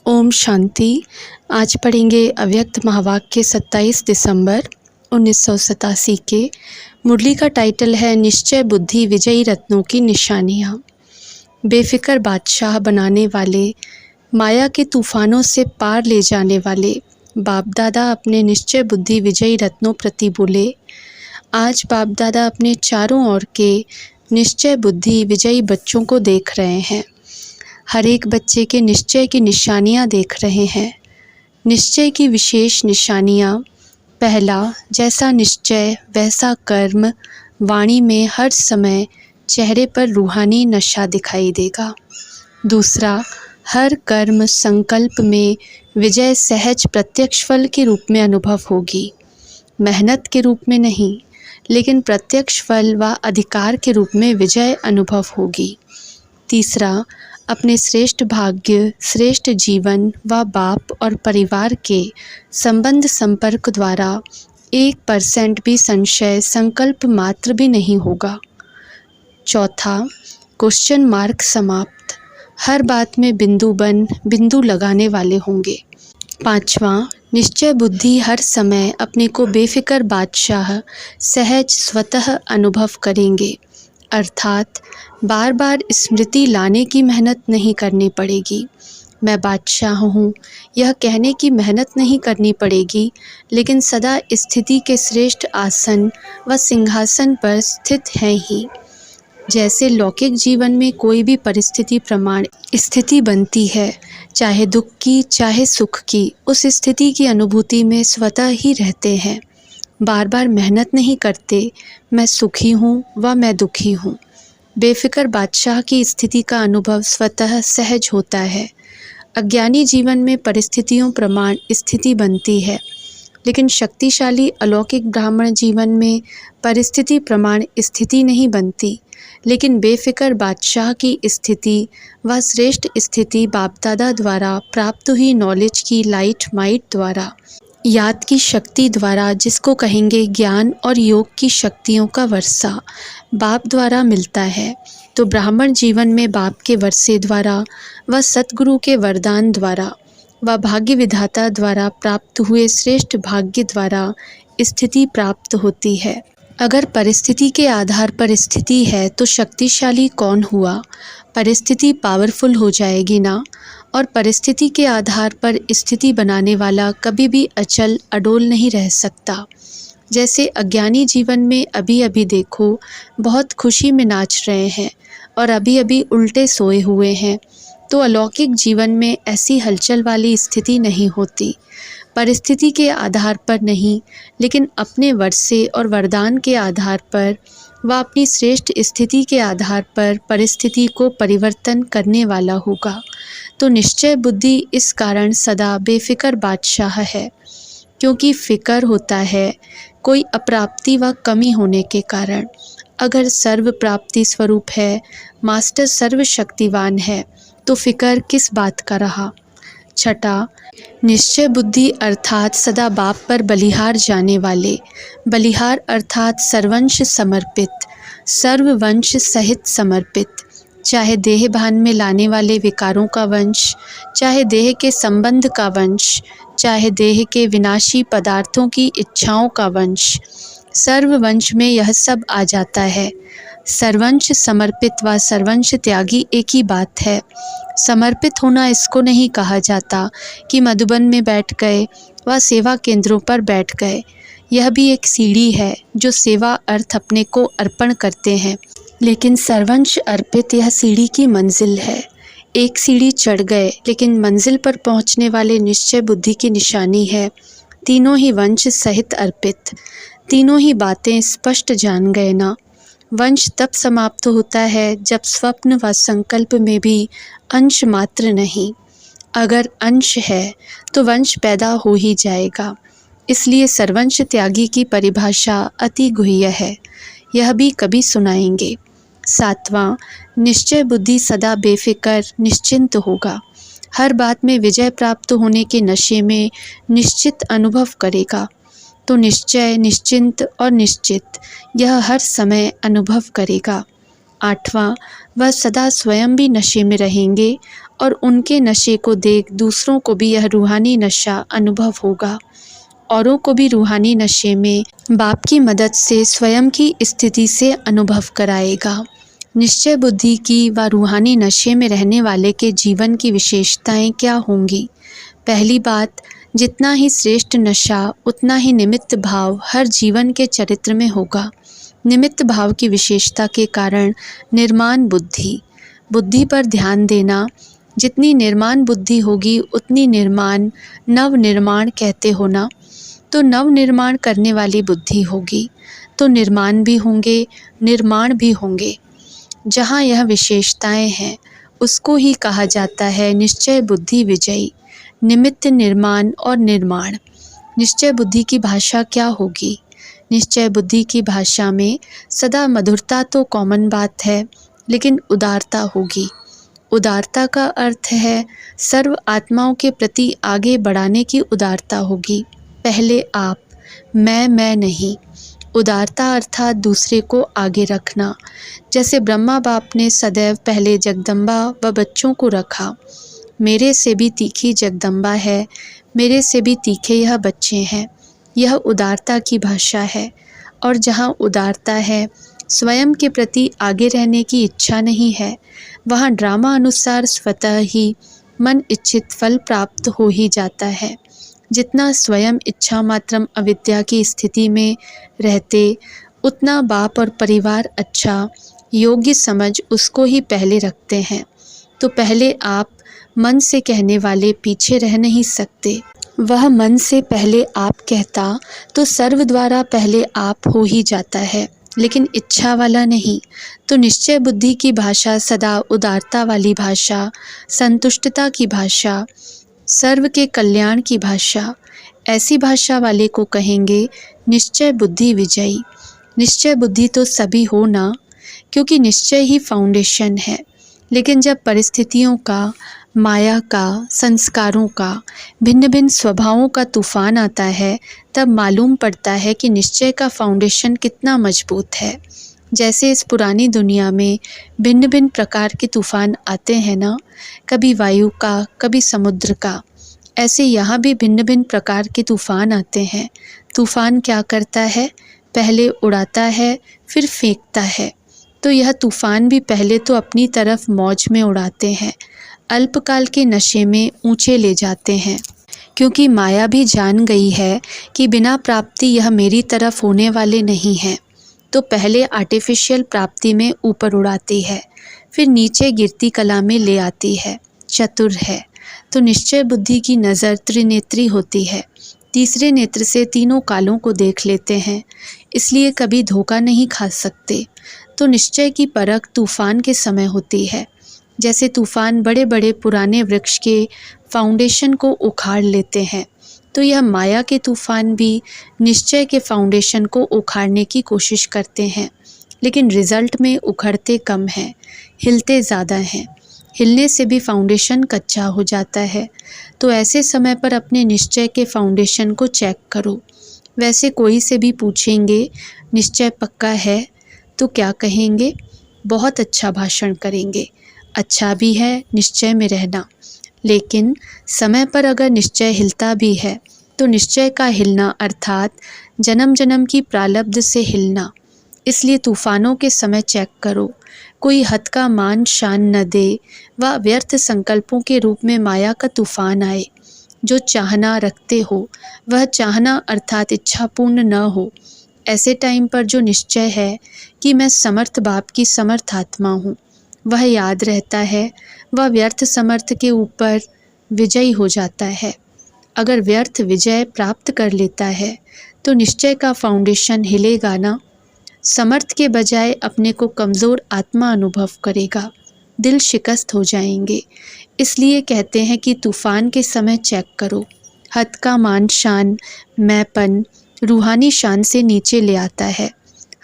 ओम शांति। आज पढ़ेंगे अव्यक्त महावाक्य 27 दिसंबर 1987 के। मुरली का टाइटल है निश्चय बुद्धि विजयी रत्नों की निशानियाँ। बेफिक्र बादशाह बनाने वाले, माया के तूफानों से पार ले जाने वाले बाप दादा अपने निश्चय बुद्धि विजयी रत्नों प्रति बोले। आज बाप दादा अपने चारों ओर के निश्चय बुद्धि विजयी बच्चों को देख रहे हैं। हर एक बच्चे के निश्चय की निशानियाँ देख रहे हैं। निश्चय की विशेष निशानियाँ: पहला, जैसा निश्चय वैसा कर्म। वाणी में हर समय चेहरे पर रूहानी नशा दिखाई देगा। दूसरा, हर कर्म संकल्प में विजय सहज प्रत्यक्ष फल के रूप में अनुभव होगी, मेहनत के रूप में नहीं, लेकिन प्रत्यक्ष फल व अधिकार के रूप में विजय अनुभव होगी। तीसरा, अपने श्रेष्ठ भाग्य, श्रेष्ठ जीवन व बाप और परिवार के संबंध संपर्क द्वारा 1% भी संशय संकल्प मात्र भी नहीं होगा। चौथा, क्वेश्चन मार्क समाप्त। हर बात में बिंदु लगाने वाले होंगे। पांचवा, निश्चय बुद्धि हर समय अपने को बेफिक्र बादशाह सहज स्वतः अनुभव करेंगे, अर्थात बार बार स्मृति लाने की मेहनत नहीं करनी पड़ेगी। मैं बादशाह हूँ यह कहने की मेहनत नहीं करनी पड़ेगी, लेकिन सदा स्थिति के श्रेष्ठ आसन व सिंहासन पर स्थित हैं ही। जैसे लौकिक जीवन में कोई भी परिस्थिति प्रमाण स्थिति बनती है, चाहे दुख की चाहे सुख की, उस स्थिति की अनुभूति में स्वतः ही रहते हैं, बार बार मेहनत नहीं करते। मैं सुखी हूँ व मैं दुखी हूँ। बेफिक्र बादशाह की स्थिति का अनुभव स्वतः सहज होता है। अज्ञानी जीवन में परिस्थितियों प्रमाण स्थिति बनती है, लेकिन शक्तिशाली अलौकिक ब्राह्मण जीवन में परिस्थिति प्रमाण स्थिति नहीं बनती, लेकिन बेफिक्र बादशाह की स्थिति व श्रेष्ठ स्थिति बाप दादा द्वारा प्राप्त हुई नॉलेज की लाइट माइट द्वारा, याद की शक्ति द्वारा, जिसको कहेंगे ज्ञान और योग की शक्तियों का वर्षा, बाप द्वारा मिलता है। तो ब्राह्मण जीवन में बाप के वर्षे द्वारा व सतगुरु के वरदान द्वारा व भाग्य विधाता द्वारा प्राप्त हुए श्रेष्ठ भाग्य द्वारा स्थिति प्राप्त होती है। अगर परिस्थिति के आधार पर स्थिति है तो शक्तिशाली कौन हुआ? परिस्थिति पावरफुल हो जाएगी ना। और परिस्थिति के आधार पर स्थिति बनाने वाला कभी भी अचल अडोल नहीं रह सकता। जैसे अज्ञानी जीवन में अभी अभी देखो बहुत खुशी में नाच रहे हैं और अभी अभी उल्टे सोए हुए हैं, तो अलौकिक जीवन में ऐसी हलचल वाली स्थिति नहीं होती। परिस्थिति के आधार पर नहीं, लेकिन अपने वर्षे और वरदान के आधार पर व अपनी श्रेष्ठ स्थिति के आधार पर परिस्थिति को परिवर्तन करने वाला होगा। तो निश्चय बुद्धि इस कारण सदा बेफिक्र बादशाह है, क्योंकि फिक्र होता है कोई अप्राप्ति व कमी होने के कारण। अगर सर्व प्राप्ति स्वरूप है, मास्टर सर्वशक्तिवान है, तो फिक्र किस बात का रहा। छठा, निश्चय बुद्धि अर्थात सदा बाप पर बलिहार जाने वाले। बलिहार अर्थात सर्वंश समर्पित, सर्ववंश सहित समर्पित। चाहे देह भान में लाने वाले विकारों का वंश, चाहे देह के संबंध का वंश, चाहे देह के विनाशी पदार्थों की इच्छाओं का वंश, सर्ववंश में यह सब आ जाता है। सर्वंश समर्पित व सर्वंश त्यागी एक ही बात है। समर्पित होना इसको नहीं कहा जाता कि मधुबन में बैठ गए व सेवा केंद्रों पर बैठ गए। यह भी एक सीढ़ी है जो सेवा अर्थ अपने को अर्पण करते हैं, लेकिन सर्वंश अर्पित यह सीढ़ी की मंजिल है। एक सीढ़ी चढ़ गए, लेकिन मंजिल पर पहुंचने वाले निश्चय बुद्धि की निशानी है तीनों ही वंश सहित अर्पित। तीनों ही बातें स्पष्ट जान गए ना। वंश तब समाप्त होता है जब स्वप्न व संकल्प में भी अंश मात्र नहीं। अगर अंश है तो वंश पैदा हो ही जाएगा। इसलिए सर्वंश त्यागी की परिभाषा अति गुह्य है, यह भी कभी सुनाएंगे। सातवां, निश्चय बुद्धि सदा बेफिक्र निश्चिंत होगा। हर बात में विजय प्राप्त होने के नशे में निश्चित अनुभव करेगा। तो निश्चय, निश्चिंत और निश्चित यह हर समय अनुभव करेगा। आठवां, वह सदा स्वयं भी नशे में रहेंगे और उनके नशे को देख दूसरों को भी यह रूहानी नशा अनुभव होगा। औरों को भी रूहानी नशे में बाप की मदद से स्वयं की स्थिति से अनुभव कराएगा। निश्चय बुद्धि की व रूहानी नशे में रहने वाले के जीवन की विशेषताएं क्या होंगी? पहली बात, जितना ही श्रेष्ठ नशा उतना ही निमित्त भाव हर जीवन के चरित्र में होगा। निमित्त भाव की विशेषता के कारण निर्माण बुद्धि, बुद्धि पर ध्यान देना। जितनी निर्माण बुद्धि होगी उतनी निर्माण, नव निर्माण कहते हो ना, तो नव निर्माण करने वाली बुद्धि होगी तो निर्माण भी होंगे, निर्माण भी होंगे। जहाँ यह विशेषताएं हैं उसको ही कहा जाता है निश्चय बुद्धि विजयी। निमित्त, निर्माण और निर्माण। निश्चय बुद्धि की भाषा क्या होगी? निश्चय बुद्धि की भाषा में सदा मधुरता तो कॉमन बात है, लेकिन उदारता होगी। उदारता का अर्थ है सर्व आत्माओं के प्रति आगे बढ़ाने की उदारता होगी। पहले आप, मैं नहीं। उदारता अर्थात दूसरे को आगे रखना। जैसे ब्रह्मा बाप ने सदैव पहले जगदम्बा व बच्चों को रखा। मेरे से भी तीखी जगदम्बा है, मेरे से भी तीखे यह बच्चे हैं। यह उदारता की भाषा है। और जहाँ उदारता है, स्वयं के प्रति आगे रहने की इच्छा नहीं है, वहाँ ड्रामा अनुसार स्वतः ही मन इच्छित फल प्राप्त हो ही जाता है। जितना स्वयं इच्छा मात्रम अविद्या की स्थिति में रहते, उतना बाप और परिवार अच्छा योग्य समझ उसको ही पहले रखते हैं। तो पहले आप मन से कहने वाले पीछे रह नहीं सकते। वह मन से पहले आप कहता तो सर्व द्वारा पहले आप हो ही जाता है, लेकिन इच्छा वाला नहीं। तो निश्चय बुद्धि की भाषा सदा उदारता वाली भाषा, संतुष्टता की भाषा, सर्व के कल्याण की भाषा। ऐसी भाषा वाले को कहेंगे निश्चय बुद्धि विजयी। निश्चय बुद्धि तो सभी हो ना, क्योंकि निश्चय ही फाउंडेशन है। लेकिन जब परिस्थितियों का, माया का, संस्कारों का, भिन्न भिन्न स्वभावों का तूफान आता है, तब मालूम पड़ता है कि निश्चय का फाउंडेशन कितना मजबूत है। जैसे इस पुरानी दुनिया में भिन्न भिन्न प्रकार के तूफान आते हैं ना, कभी वायु का, कभी समुद्र का, ऐसे यहाँ भी भिन्न भिन्न प्रकार के तूफान आते हैं। तूफान क्या करता है? पहले उड़ाता है, फिर फेंकता है। तो यह तूफान भी पहले तो अपनी तरफ मौज में उड़ाते हैं, अल्पकाल के नशे में ऊंचे ले जाते हैं, क्योंकि माया भी जान गई है कि बिना प्राप्ति यह मेरी तरफ होने वाले नहीं हैं। तो पहले आर्टिफिशियल प्राप्ति में ऊपर उड़ाती है, फिर नीचे गिरती कला में ले आती है। चतुर है। तो निश्चय बुद्धि की नज़र त्रिनेत्री होती है, तीसरे नेत्र से तीनों कालों को देख लेते हैं, इसलिए कभी धोखा नहीं खा सकते। तो निश्चय की परख तूफान के समय होती है। जैसे तूफान बड़े बड़े पुराने वृक्ष के फाउंडेशन को उखाड़ लेते हैं, तो यह माया के तूफान भी निश्चय के फाउंडेशन को उखाड़ने की कोशिश करते हैं, लेकिन रिजल्ट में उखड़ते कम हैं, हिलते ज़्यादा हैं। हिलने से भी फाउंडेशन कच्चा हो जाता है। तो ऐसे समय पर अपने निश्चय के फाउंडेशन को चेक करो। वैसे कोई से भी पूछेंगे निश्चय पक्का है, तो क्या कहेंगे? बहुत अच्छा भाषण करेंगे। अच्छा भी है निश्चय में रहना, लेकिन समय पर अगर निश्चय हिलता भी है तो निश्चय का हिलना अर्थात जन्म जन्म की प्रारब्ध से हिलना। इसलिए तूफानों के समय चेक करो, कोई हद का मान शान न दे व व्यर्थ संकल्पों के रूप में माया का तूफान आए। जो चाहना रखते हो वह चाहना अर्थात इच्छा पूर्ण न हो। ऐसे टाइम पर जो निश्चय है कि मैं समर्थ बाप की समर्थ आत्मा हूँ, वह याद रहता है, वह व्यर्थ समर्थ के ऊपर विजयी हो जाता है। अगर व्यर्थ विजय प्राप्त कर लेता है तो निश्चय का फाउंडेशन हिलेगा ना। समर्थ के बजाय अपने को कमज़ोर आत्मा अनुभव करेगा, दिल शिकस्त हो जाएंगे। इसलिए कहते हैं कि तूफ़ान के समय चेक करो। हद का मान शान, मैंपन रूहानी शान से नीचे ले आता है।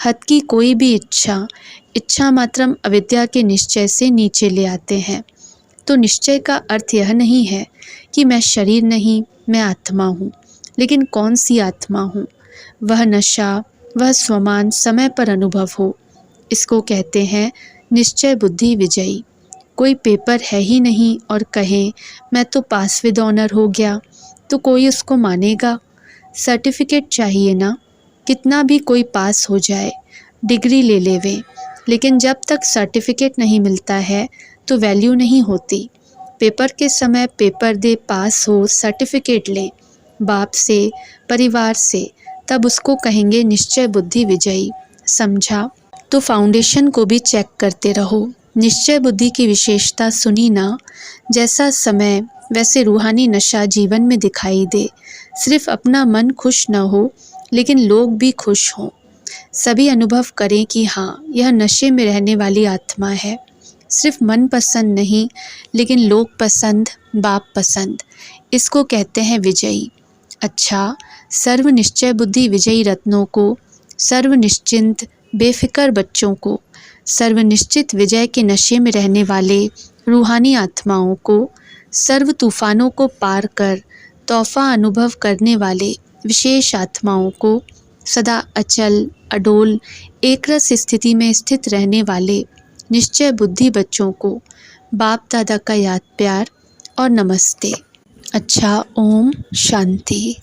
हद की कोई भी इच्छा मात्रम अविद्या के निश्चय से नीचे ले आते हैं। तो निश्चय का अर्थ यह नहीं है कि मैं शरीर नहीं, मैं आत्मा हूँ। लेकिन कौन सी आत्मा हूँ? वह नशा, वह स्वमान समय पर अनुभव हो, इसको कहते हैं निश्चय बुद्धि विजयी। कोई पेपर है ही नहीं और कहें मैं तो पास विद ऑनर हो गया, तो कोई उसको मानेगा? सर्टिफिकेट चाहिए ना, कितना भी कोई पास हो जाए, डिग्री ले लेवे, लेकिन जब तक सर्टिफिकेट नहीं मिलता है तो वैल्यू नहीं होती। पेपर के समय पेपर दे, पास हो, सर्टिफिकेट ले, बाप से, परिवार से, तब उसको कहेंगे निश्चय बुद्धि विजयी। समझा? तो फाउंडेशन को भी चेक करते रहो। निश्चय बुद्धि की विशेषता सुनी ना? जैसा समय वैसे रूहानी नशा जीवन में दिखाई दे। सिर्फ अपना मन खुश न हो, लेकिन लोग भी खुश हों। सभी अनुभव करें कि हाँ, यह नशे में रहने वाली आत्मा है। सिर्फ मन पसंद नहीं, लेकिन लोग पसंद, बाप पसंद। इसको कहते हैं विजयी। अच्छा, सर्व निश्चय बुद्धि विजयी रत्नों को, सर्व निश्चिंत बेफिक्र बच्चों को, सर्वनिश्चित विजय के नशे में रहने वाले रूहानी आत्माओं को, सर्व तूफानों को पार कर तोहफा अनुभव करने वाले विशेष आत्माओं को, सदा अचल अडोल एकरस स्थिति में स्थित रहने वाले निश्चय बुद्धि बच्चों को बाप दादा का याद प्यार और नमस्ते। अच्छा, ओम शांति।